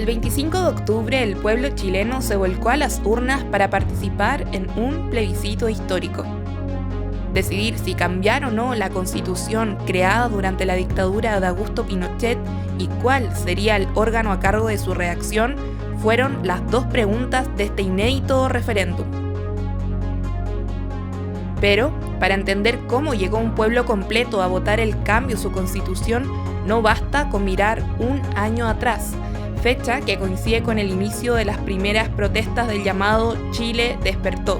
El 25 de octubre el pueblo chileno se volcó a las urnas para participar en un plebiscito histórico. Decidir si cambiar o no la constitución creada durante la dictadura de Augusto Pinochet y cuál sería el órgano a cargo de su redacción fueron las dos preguntas de este inédito referéndum. Pero, para entender cómo llegó un pueblo completo a votar el cambio a su constitución, no basta con mirar un año atrás, fecha que coincide con el inicio de las primeras protestas del llamado Chile despertó.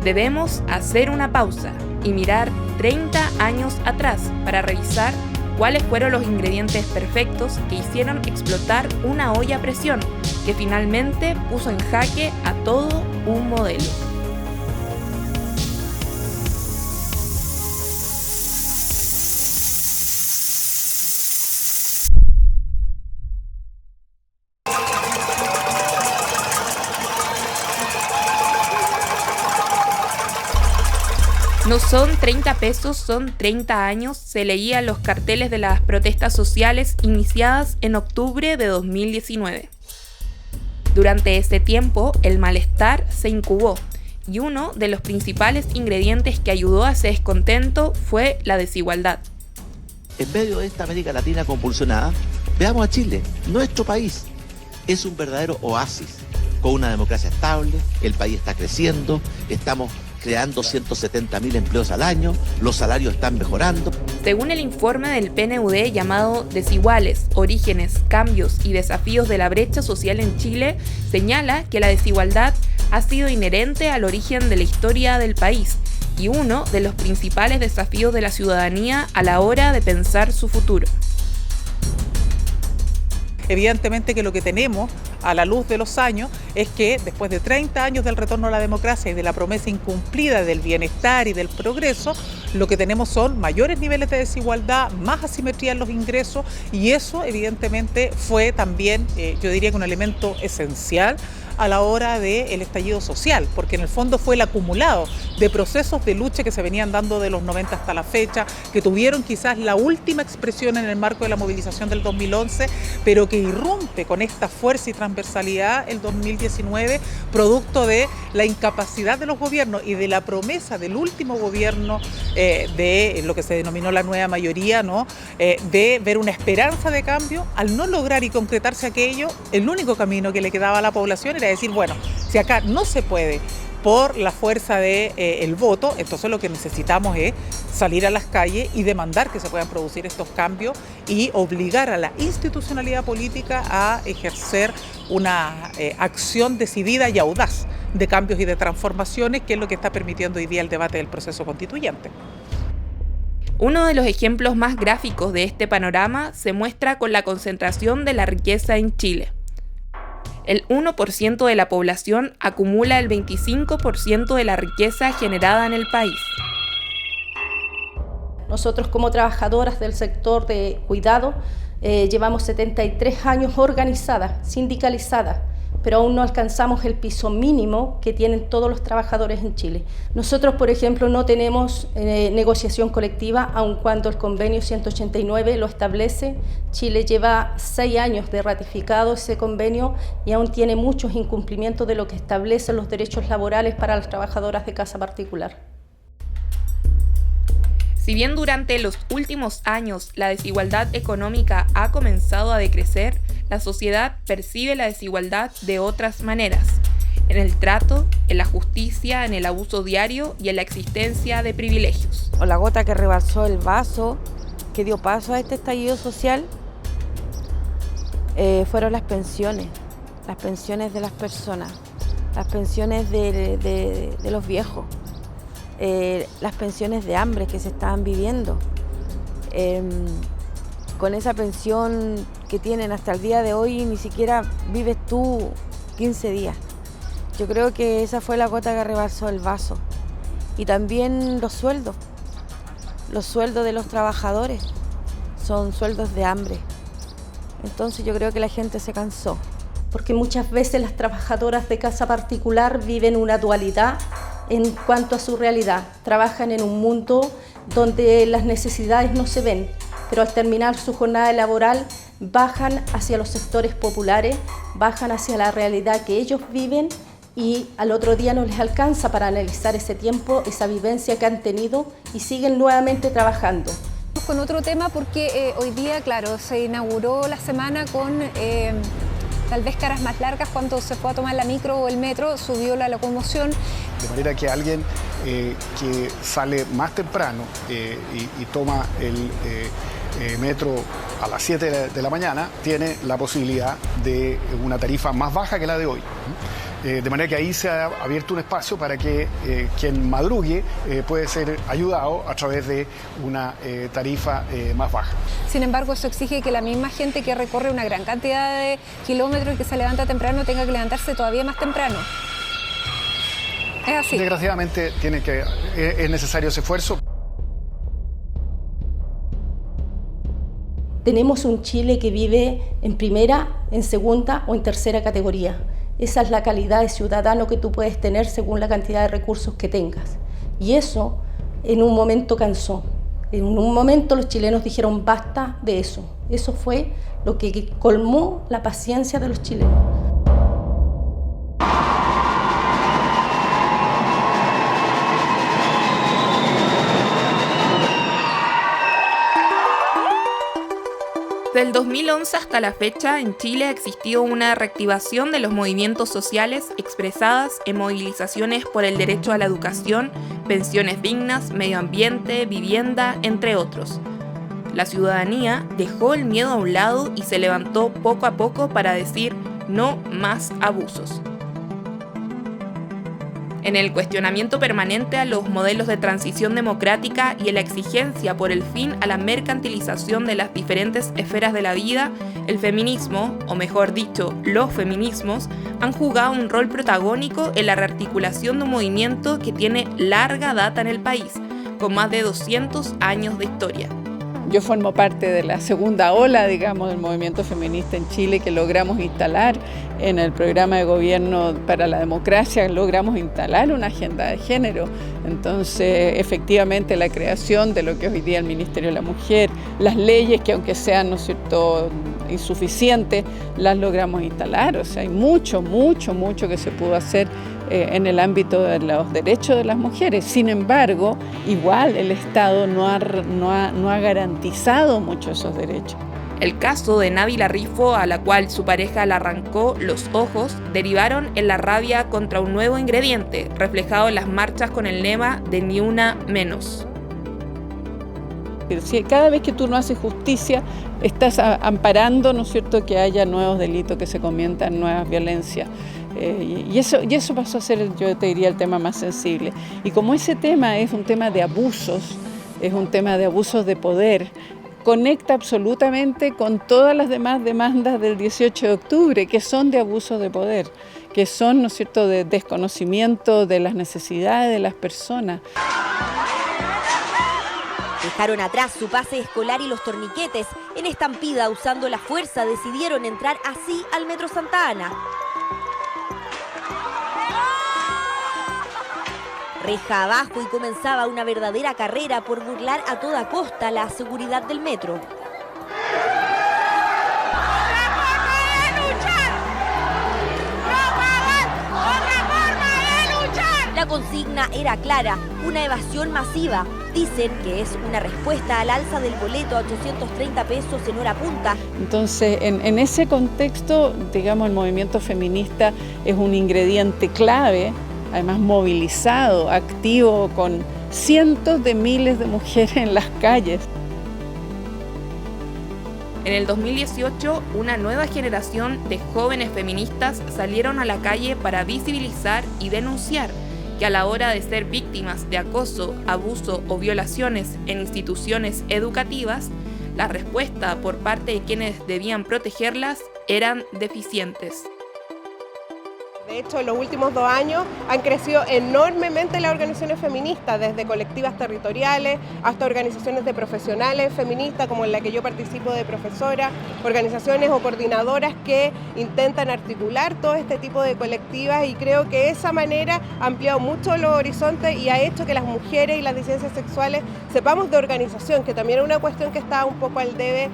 Debemos hacer una pausa y mirar 30 años atrás para revisar cuáles fueron los ingredientes perfectos que hicieron explotar una olla a presión que finalmente puso en jaque a todo un modelo. No son 30 pesos, son 30 años, se leía en los carteles de las protestas sociales iniciadas en octubre de 2019. Durante ese tiempo, el malestar se incubó y uno de los principales ingredientes que ayudó a ese descontento fue la desigualdad. En medio de esta América Latina convulsionada, veamos a Chile, nuestro país. Es un verdadero oasis, con una democracia estable, el país está creciendo, estamos creando 170.000 empleos al año, los salarios están mejorando. Según el informe del PNUD llamado Desiguales, Orígenes, Cambios y Desafíos de la Brecha Social en Chile, señala que la desigualdad ha sido inherente al origen de la historia del país y uno de los principales desafíos de la ciudadanía a la hora de pensar su futuro. Evidentemente que lo que tenemos a la luz de los años es que después de 30 años del retorno a la democracia y de la promesa incumplida del bienestar y del progreso, lo que tenemos son mayores niveles de desigualdad, más asimetría en los ingresos y eso evidentemente fue también, yo diría que un elemento esencial a la hora del estallido social, porque en el fondo fue el acumulado de procesos de lucha que se venían dando de los 90 hasta la fecha, que tuvieron quizás la última expresión en el marco de la movilización del 2011, pero que irrumpe con esta fuerza y transversalidad el 2019, producto de la incapacidad de los gobiernos y de la promesa del último gobierno de lo que se denominó la nueva mayoría, ¿no? De ver una esperanza de cambio. Al no lograr y concretarse aquello, el único camino que le quedaba a la población era decir, bueno, si acá no se puede por la fuerza del voto, entonces lo que necesitamos es salir a las calles y demandar que se puedan producir estos cambios y obligar a la institucionalidad política a ejercer una acción decidida y audaz de cambios y de transformaciones, que es lo que está permitiendo hoy día el debate del proceso constituyente. Uno de los ejemplos más gráficos de este panorama se muestra con la concentración de la riqueza en Chile. El 1% de la población acumula el 25% de la riqueza generada en el país. Nosotros como trabajadoras del sector de cuidado llevamos 73 años organizadas, sindicalizadas, pero aún no alcanzamos el piso mínimo que tienen todos los trabajadores en Chile. Nosotros, por ejemplo, no tenemos negociación colectiva, aun cuando el convenio 189 lo establece. Chile lleva 6 años de ratificado ese convenio y aún tiene muchos incumplimientos de lo que establecen los derechos laborales para las trabajadoras de casa particular. Si bien durante los últimos años la desigualdad económica ha comenzado a decrecer, la sociedad percibe la desigualdad de otras maneras, en el trato, en la justicia, en el abuso diario y en la existencia de privilegios. O la gota que rebalsó el vaso, que dio paso a este estallido social, fueron las pensiones de las personas, las pensiones de los viejos. Las pensiones de hambre que se estaban viviendo. Con esa pensión que tienen hasta el día de hoy, ni siquiera vives tú 15 días. Yo creo que esa fue la gota que rebasó el vaso. Y también los sueldos de los trabajadores son sueldos de hambre. Entonces yo creo que la gente se cansó. Porque muchas veces las trabajadoras de casa particular viven una dualidad en cuanto a su realidad. Trabajan en un mundo donde las necesidades no se ven, pero al terminar su jornada laboral bajan hacia los sectores populares, bajan hacia la realidad que ellos viven y al otro día no les alcanza para analizar ese tiempo, esa vivencia que han tenido y siguen nuevamente trabajando. Con otro tema porque hoy día, claro, se inauguró la semana con tal vez caras más largas. Cuando se fue a tomar la micro o el metro, subió la locomoción. De manera que alguien que sale más temprano y toma el metro a las 7 de la mañana tiene la posibilidad de una tarifa más baja que la de hoy. De manera que ahí se ha abierto un espacio para que quien madrugue puede ser ayudado a través de una tarifa más baja. Sin embargo, eso exige que la misma gente que recorre una gran cantidad de kilómetros y que se levanta temprano tenga que levantarse todavía más temprano. Es así. Desgraciadamente es necesario ese esfuerzo. Tenemos un Chile que vive en primera, en segunda o en tercera categoría. Esa es la calidad de ciudadano que tú puedes tener según la cantidad de recursos que tengas. Y eso en un momento cansó. En un momento los chilenos dijeron basta de eso. Eso fue lo que colmó la paciencia de los chilenos. Del 2011 hasta la fecha, en Chile ha existido una reactivación de los movimientos sociales expresadas en movilizaciones por el derecho a la educación, pensiones dignas, medio ambiente, vivienda, entre otros. La ciudadanía dejó el miedo a un lado y se levantó poco a poco para decir no más abusos. En el cuestionamiento permanente a los modelos de transición democrática y en la exigencia por el fin a la mercantilización de las diferentes esferas de la vida, el feminismo, o mejor dicho, los feminismos, han jugado un rol protagónico en la rearticulación de un movimiento que tiene larga data en el país, con más de 200 años de historia. Yo formo parte de la segunda ola, digamos, del movimiento feminista en Chile que logramos instalar en el programa de gobierno para la democracia, logramos instalar una agenda de género. Entonces, efectivamente, la creación de lo que es hoy día el Ministerio de la Mujer, las leyes que aunque sean, ¿no es cierto?, insuficientes, las logramos instalar. O sea, hay mucho que se pudo hacer en el ámbito de los derechos de las mujeres. Sin embargo, igual el Estado no ha garantizado mucho esos derechos. El caso de Návila Rifo, a la cual su pareja le arrancó los ojos, derivaron en la rabia contra un nuevo ingrediente, reflejado en las marchas con el lema de Ni Una Menos. Si cada vez que tú no haces justicia, estás amparando, ¿no es cierto?, que haya nuevos delitos, que se cometan nuevas violencias. Y eso pasó a ser, yo te diría, el tema más sensible. Y como ese tema es un tema de abusos, es un tema de abusos de poder, conecta absolutamente con todas las demás demandas del 18 de octubre, que son de abuso de poder, que son, ¿no es cierto?, de desconocimiento de las necesidades de las personas. Dejaron atrás su pase escolar y los torniquetes. En estampida, usando la fuerza, decidieron entrar así al Metro Santa Ana. Reja abajo y comenzaba una verdadera carrera por burlar a toda costa la seguridad del metro. La consigna era clara, una evasión masiva. Dicen que es una respuesta al alza del boleto a 830 pesos en hora punta. Entonces, en ese contexto, digamos, el movimiento feminista es un ingrediente clave, además movilizado, activo, con cientos de miles de mujeres en las calles. En el 2018, una nueva generación de jóvenes feministas salieron a la calle para visibilizar y denunciar que a la hora de ser víctimas de acoso, abuso o violaciones en instituciones educativas, la respuesta por parte de quienes debían protegerlas eran deficientes. De hecho, en los últimos 2 años han crecido enormemente las organizaciones feministas, desde colectivas territoriales hasta organizaciones de profesionales feministas, como en la que yo participo de profesora, organizaciones o coordinadoras que intentan articular todo este tipo de colectivas, y creo que esa manera ha ampliado mucho los horizontes y ha hecho que las mujeres y las disidencias sexuales sepamos de organización, que también es una cuestión que estaba un poco al debe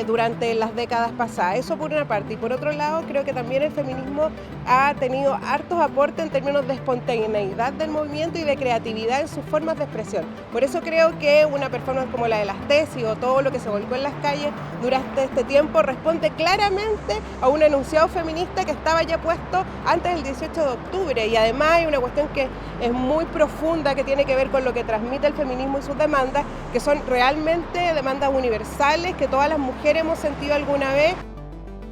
durante las décadas pasadas. Eso por una parte. Y por otro lado, creo que también el feminismo ha tenido hartos aportes en términos de espontaneidad del movimiento y de creatividad en sus formas de expresión. Por eso creo que una performance como la de las tesis o todo lo que se volcó en las calles durante este tiempo responde claramente a un enunciado feminista que estaba ya puesto antes del 18 de octubre. Y además hay una cuestión que es muy profunda, que tiene que ver con lo que transmite el feminismo y sus demandas, que son realmente demandas universales que todas las mujeres hemos sentido alguna vez.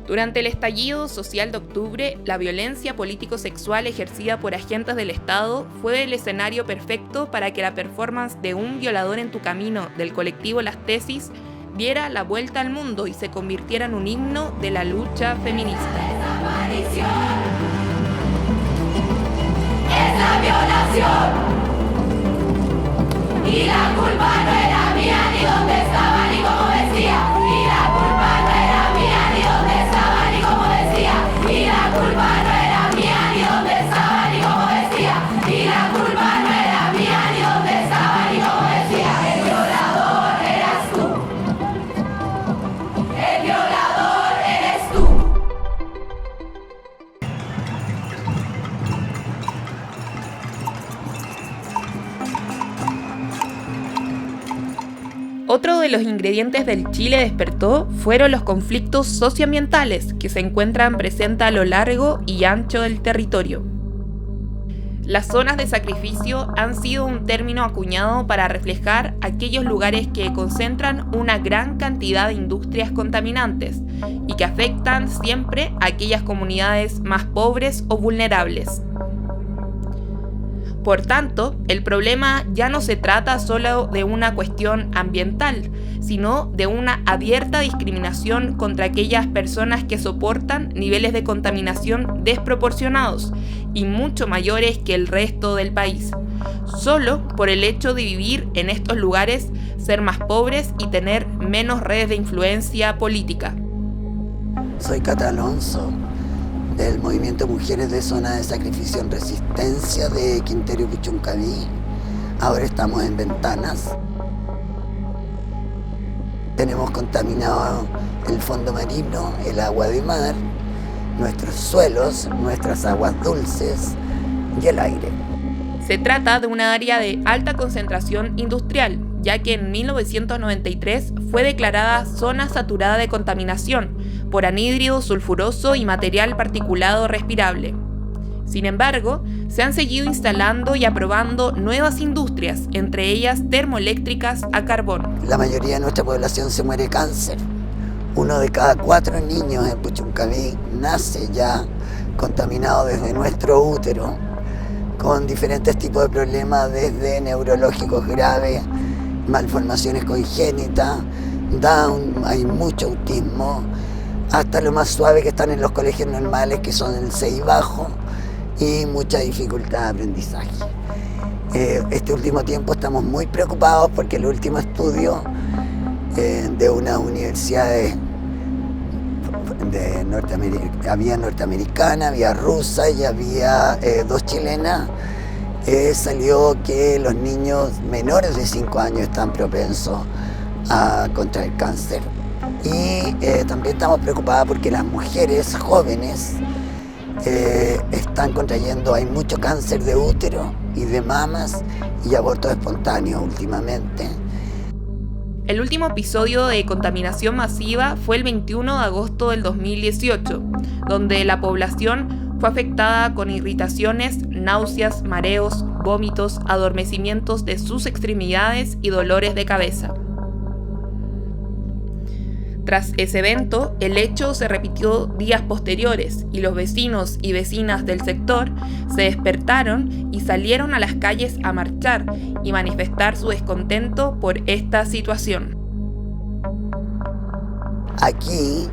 Durante el estallido social de octubre, la violencia político-sexual ejercida por agentes del Estado fue el escenario perfecto para que la performance de Un violador en tu camino del colectivo Las Tesis diera la vuelta al mundo y se convirtiera en un himno de la lucha feminista. Es la violación y la culpa no era mía, ni dónde estaba, ni cómo decía. Y la culpa no era mía, ni dónde estaba, ni cómo decía. Y la culpa no era mía, ni dónde estaba, ni cómo decía. Y la culpa no era mía, ni dónde estaba, ni cómo decía. El violador eras tú. El violador eres tú. Otro de los ingredientes del Chile despertó fueron los conflictos socioambientales que se encuentran presentes a lo largo y ancho del territorio. Las zonas de sacrificio han sido un término acuñado para reflejar aquellos lugares que concentran una gran cantidad de industrias contaminantes y que afectan siempre a aquellas comunidades más pobres o vulnerables. Por tanto, el problema ya no se trata solo de una cuestión ambiental, sino de una abierta discriminación contra aquellas personas que soportan niveles de contaminación desproporcionados y mucho mayores que el resto del país, solo por el hecho de vivir en estos lugares, ser más pobres y tener menos redes de influencia política. Soy Cata Alonso, del Movimiento Mujeres de Zona de Sacrificio en Resistencia de Quintero y Puchuncaví. Ahora estamos en Ventanas. Tenemos contaminado el fondo marino, el agua de mar, nuestros suelos, nuestras aguas dulces y el aire. Se trata de una área de alta concentración industrial, ya que en 1993 fue declarada zona saturada de contaminación por anhídrido sulfuroso y material particulado respirable. Sin embargo, se han seguido instalando y aprobando nuevas industrias, entre ellas termoeléctricas a carbón. La mayoría de nuestra población se muere de cáncer. 1 de cada 4 niños en Puchuncaví nace ya contaminado desde nuestro útero, con diferentes tipos de problemas, desde neurológicos graves, malformaciones congénitas, Down, hay mucho autismo, hasta lo más suave que están en los colegios normales, que son el 6 bajo, y mucha dificultad de aprendizaje. Este último tiempo estamos muy preocupados porque el último estudio de unas universidades de Norteamérica, había norteamericana, había rusa y había 2 chilenas, salió que los niños menores de 5 años están propensos a contraer cáncer. Y también estamos preocupados porque las mujeres jóvenes están contrayendo, hay mucho cáncer de útero y de mamas y abortos espontáneos últimamente. El último episodio de contaminación masiva fue el 21 de agosto del 2018, donde la población fue afectada con irritaciones, náuseas, mareos, vómitos, adormecimientos de sus extremidades y dolores de cabeza. Tras ese evento, el hecho se repitió días posteriores y los vecinos y vecinas del sector se despertaron y salieron a las calles a marchar y manifestar su descontento por esta situación. Aquí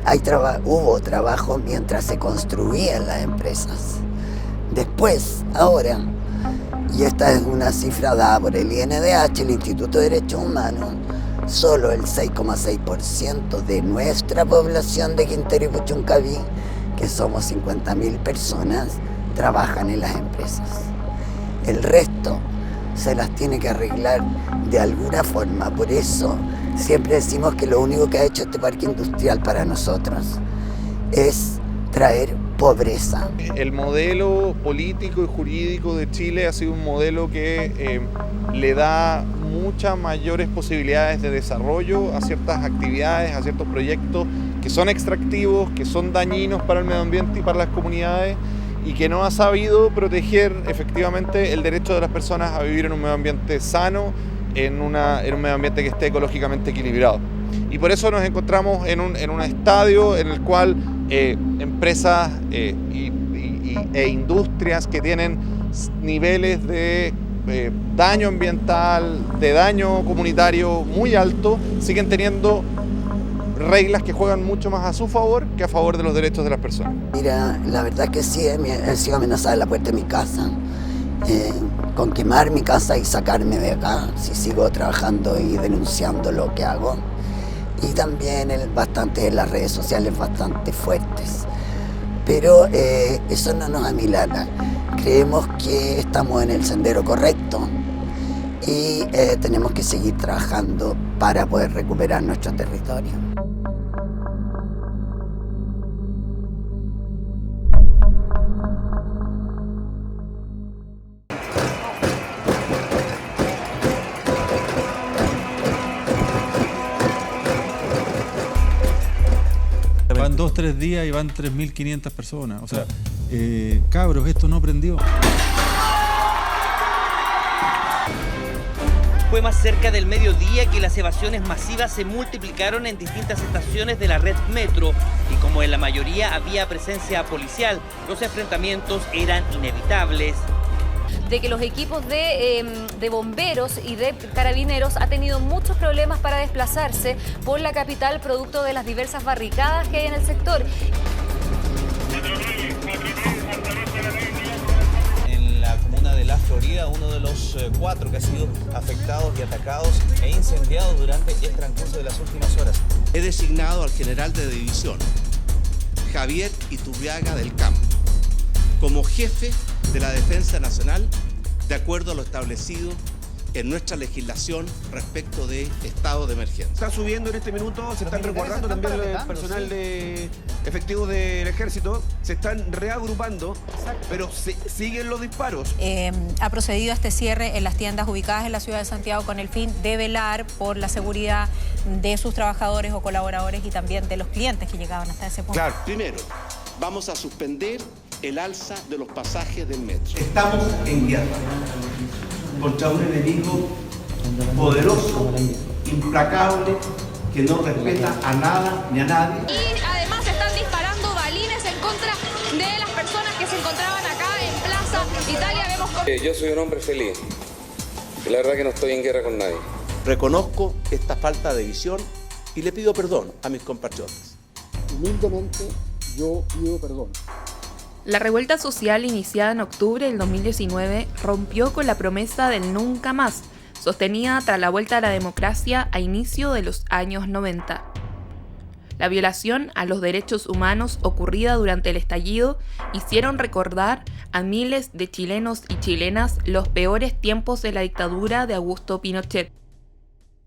hubo trabajo mientras se construían las empresas. Después, ahora, y esta es una cifra dada por el INDH, el Instituto de Derechos Humanos, solo el 6,6% de nuestra población de Quintero y Puchuncaví, que somos 50.000 personas, trabajan en las empresas. El resto se las tiene que arreglar de alguna forma. Por eso siempre decimos que lo único que ha hecho este parque industrial para nosotros es traer pobreza. El modelo político y jurídico de Chile ha sido un modelo que le da muchas mayores posibilidades de desarrollo a ciertas actividades, a ciertos proyectos que son extractivos, que son dañinos para el medio ambiente y para las comunidades, y que no ha sabido proteger efectivamente el derecho de las personas a vivir en un medio ambiente sano, en un medio ambiente que esté ecológicamente equilibrado. Y por eso nos encontramos en un estadio en el cual empresas e industrias que tienen niveles de daño ambiental, de daño comunitario muy alto, siguen teniendo reglas que juegan mucho más a su favor que a favor de los derechos de las personas. Mira, la verdad es que sí, he sido amenazada en la puerta de mi casa, con quemar mi casa y sacarme de acá si sigo trabajando y denunciando lo que hago. Y también bastante en las redes sociales bastante fuertes. Pero eso no nos amilana. Creemos que estamos en el sendero correcto y tenemos que seguir trabajando para poder recuperar nuestro territorio. Van 2-3 días y van 3.500 personas. O sea, cabros, esto no prendió. Fue más cerca del mediodía que las evasiones masivas se multiplicaron en distintas estaciones de la red metro y como en la mayoría había presencia policial, los enfrentamientos eran inevitables. De que los equipos de bomberos y de carabineros han tenido muchos problemas para desplazarse por la capital producto de las diversas barricadas que hay en el sector. En la comuna de La Florida, uno de los 4 que ha sido afectados y atacados e incendiados durante el transcurso de las últimas horas. He designado al general de división, Javier Iturriaga del Campo, como jefe de la Defensa Nacional, de acuerdo a lo establecido en nuestra legislación respecto de estado de emergencia. Está subiendo en este minuto, se están resguardando también el personal de efectivos del ejército, se están reagrupando, pero siguen los disparos. Ha procedido a este cierre en las tiendas ubicadas en la ciudad de Santiago con el fin de velar por la seguridad de sus trabajadores o colaboradores y también de los clientes que llegaban hasta ese punto. Claro. Primero, vamos a suspender el alza de los pasajes del metro. Estamos en guerra contra un enemigo poderoso, implacable, que no respeta a nada ni a nadie. Y además están disparando balines en contra de las personas que se encontraban acá en Plaza Italia. Vemos cómo... Yo soy un hombre feliz. La verdad que no estoy en guerra con nadie. Reconozco esta falta de visión y le pido perdón a mis compatriotas. Humildemente, yo pido perdón. La revuelta social iniciada en octubre del 2019 rompió con la promesa del nunca más, sostenida tras la vuelta a la democracia a inicio de los años 90. La violación a los derechos humanos ocurrida durante el estallido hicieron recordar a miles de chilenos y chilenas los peores tiempos de la dictadura de Augusto Pinochet.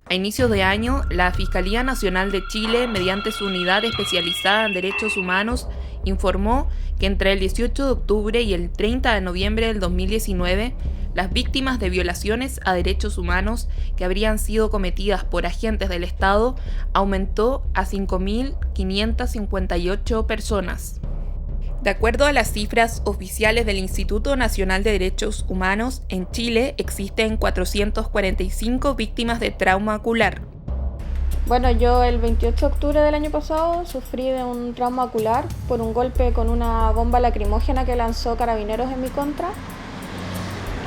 A inicios de año, la Fiscalía Nacional de Chile, mediante su unidad especializada en derechos humanos, informó que entre el 18 de octubre y el 30 de noviembre del 2019, las víctimas de violaciones a derechos humanos que habrían sido cometidas por agentes del Estado aumentó a 5.558 personas. De acuerdo a las cifras oficiales del Instituto Nacional de Derechos Humanos, en Chile existen 445 víctimas de trauma ocular. Bueno, yo el 28 de octubre del año pasado sufrí de un trauma ocular por un golpe con una bomba lacrimógena que lanzó Carabineros en mi contra.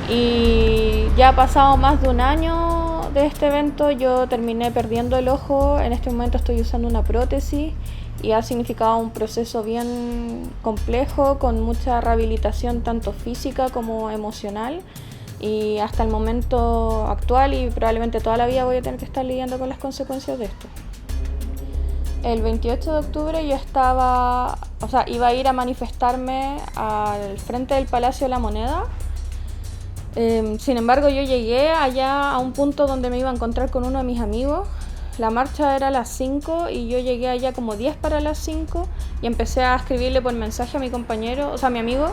Y ya ha pasado más de un año de este evento, yo terminé perdiendo el ojo, en este momento estoy usando una prótesis y ha significado un proceso bien complejo, con mucha rehabilitación tanto física como emocional, y hasta el momento actual y probablemente toda la vida voy a tener que estar lidiando con las consecuencias de esto. El 28 de octubre yo iba a ir a manifestarme al frente del Palacio de la Moneda. Sin embargo, yo llegué allá a un punto donde me iba a encontrar con uno de mis amigos. La marcha era a las 5 y yo llegué allá como 10 para las 5 y empecé a escribirle por mensaje a mi compañero, o sea, a mi amigo,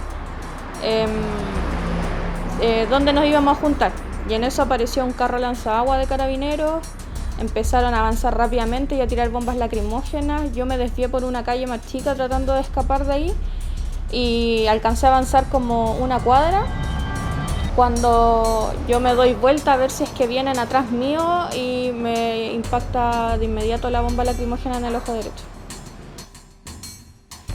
dónde nos íbamos a juntar. Y en eso apareció un carro lanzaagua de carabineros, empezaron a avanzar rápidamente y a tirar bombas lacrimógenas. Yo me desvié por una calle más chica tratando de escapar de ahí y alcancé a avanzar como una cuadra, cuando yo me doy vuelta a ver si es que vienen atrás mío y me impacta de inmediato la bomba lacrimógena en el ojo derecho.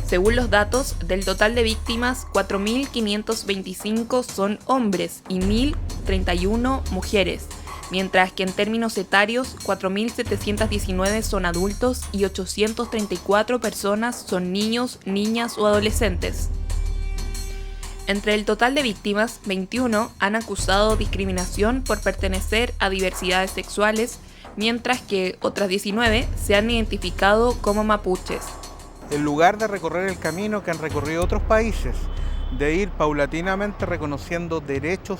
Según los datos, del total de víctimas, 4.525 son hombres y 1.031 mujeres, mientras que en términos etarios, 4.719 son adultos y 834 personas son niños, niñas o adolescentes. Entre el total de víctimas, 21 han acusado discriminación por pertenecer a diversidades sexuales, mientras que otras 19 se han identificado como mapuches. En lugar de recorrer el camino que han recorrido otros países, de ir paulatinamente reconociendo derechos,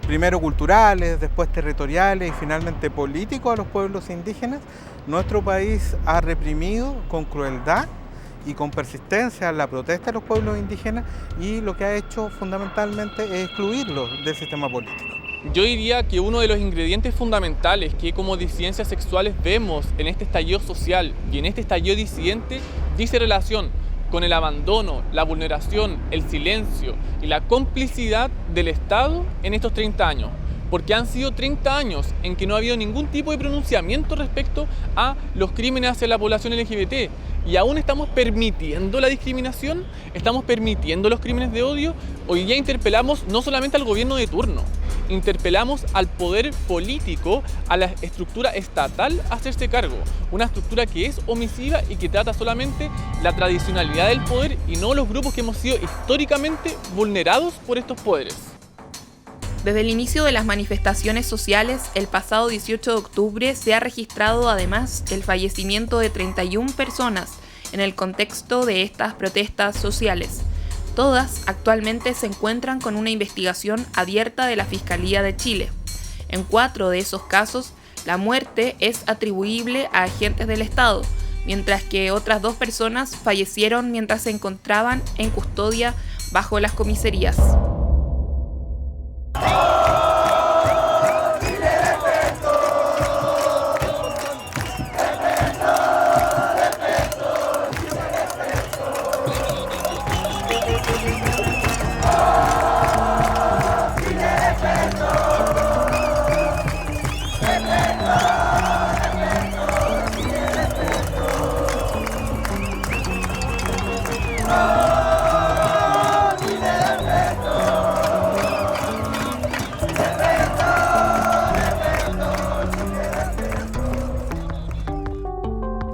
primero culturales, después territoriales y finalmente políticos a los pueblos indígenas, nuestro país ha reprimido con crueldad y con persistencia la protesta de los pueblos indígenas, y lo que ha hecho fundamentalmente es excluirlos del sistema político. Yo diría que uno de los ingredientes fundamentales que como disidencias sexuales vemos en este estallido social y en este estallido disidente dice relación con el abandono, la vulneración, el silencio y la complicidad del Estado en estos 30 años. Porque han sido 30 años en que no ha habido ningún tipo de pronunciamiento respecto a los crímenes hacia la población LGBT. Y aún estamos permitiendo la discriminación, estamos permitiendo los crímenes de odio. Hoy día interpelamos no solamente al gobierno de turno, interpelamos al poder político, a la estructura estatal a hacerse cargo. Una estructura que es omisiva y que trata solamente la tradicionalidad del poder y no los grupos que hemos sido históricamente vulnerados por estos poderes. Desde el inicio de las manifestaciones sociales, el pasado 18 de octubre se ha registrado además el fallecimiento de 31 personas en el contexto de estas protestas sociales. Todas actualmente se encuentran con una investigación abierta de la Fiscalía de Chile. En 4 de esos casos, la muerte es atribuible a agentes del Estado, mientras que otras 2 personas fallecieron mientras se encontraban en custodia bajo las comisarías.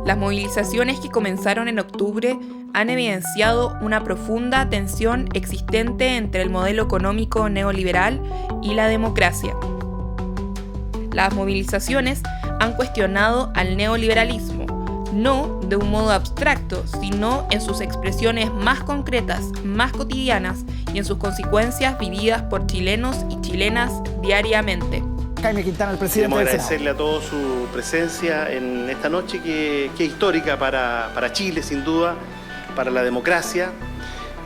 Las movilizaciones que comenzaron en octubre han evidenciado una profunda tensión existente entre el modelo económico neoliberal y la democracia. Las movilizaciones han cuestionado al neoliberalismo, no de un modo abstracto, sino en sus expresiones más concretas, más cotidianas y en sus consecuencias vividas por chilenos y chilenas diariamente. Jaime Quintana, el presidente del Senado. Queremos agradecerle a todos su presencia en esta noche que es histórica para Chile, sin duda, para la democracia.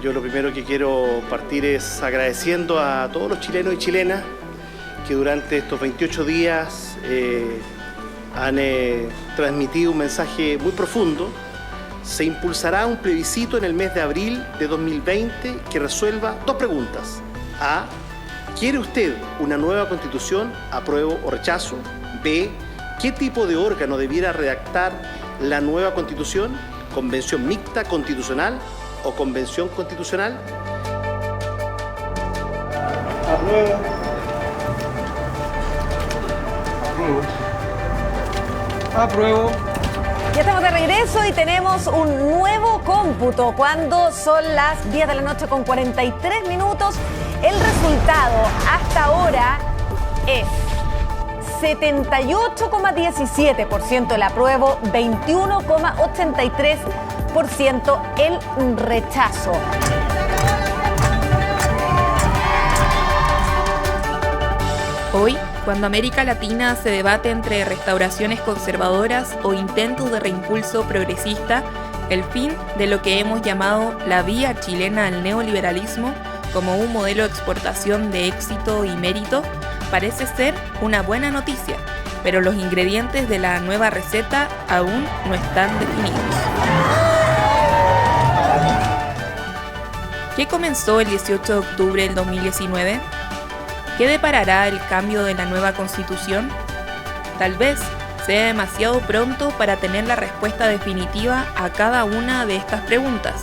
Yo lo primero que quiero partir es agradeciendo a todos los chilenos y chilenas que durante estos 28 días han transmitido un mensaje muy profundo. Se impulsará un plebiscito en el mes de abril de 2020 que resuelva 2 preguntas. A, ¿quiere usted una nueva constitución? ¿Apruebo o rechazo? B, ¿qué tipo de órgano debiera redactar la nueva constitución? ¿Convención mixta constitucional o convención constitucional? Apruebo. Apruebo. Apruebo. Ya estamos de regreso y tenemos un nuevo cómputo. Cuando son las 10 de la noche con 43 minutos, el resultado hasta ahora es 78,17% el apruebo, 21,83% el rechazo. Hoy, cuando América Latina se debate entre restauraciones conservadoras o intentos de reimpulso progresista, el fin de lo que hemos llamado la vía chilena al neoliberalismo como un modelo de exportación de éxito y mérito parece ser una buena noticia, pero los ingredientes de la nueva receta aún no están definidos. ¿Qué comenzó el 18 de octubre del 2019? ¿Qué deparará el cambio de la nueva Constitución? Tal vez sea demasiado pronto para tener la respuesta definitiva a cada una de estas preguntas,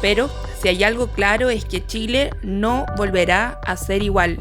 pero si hay algo claro es que Chile no volverá a ser igual.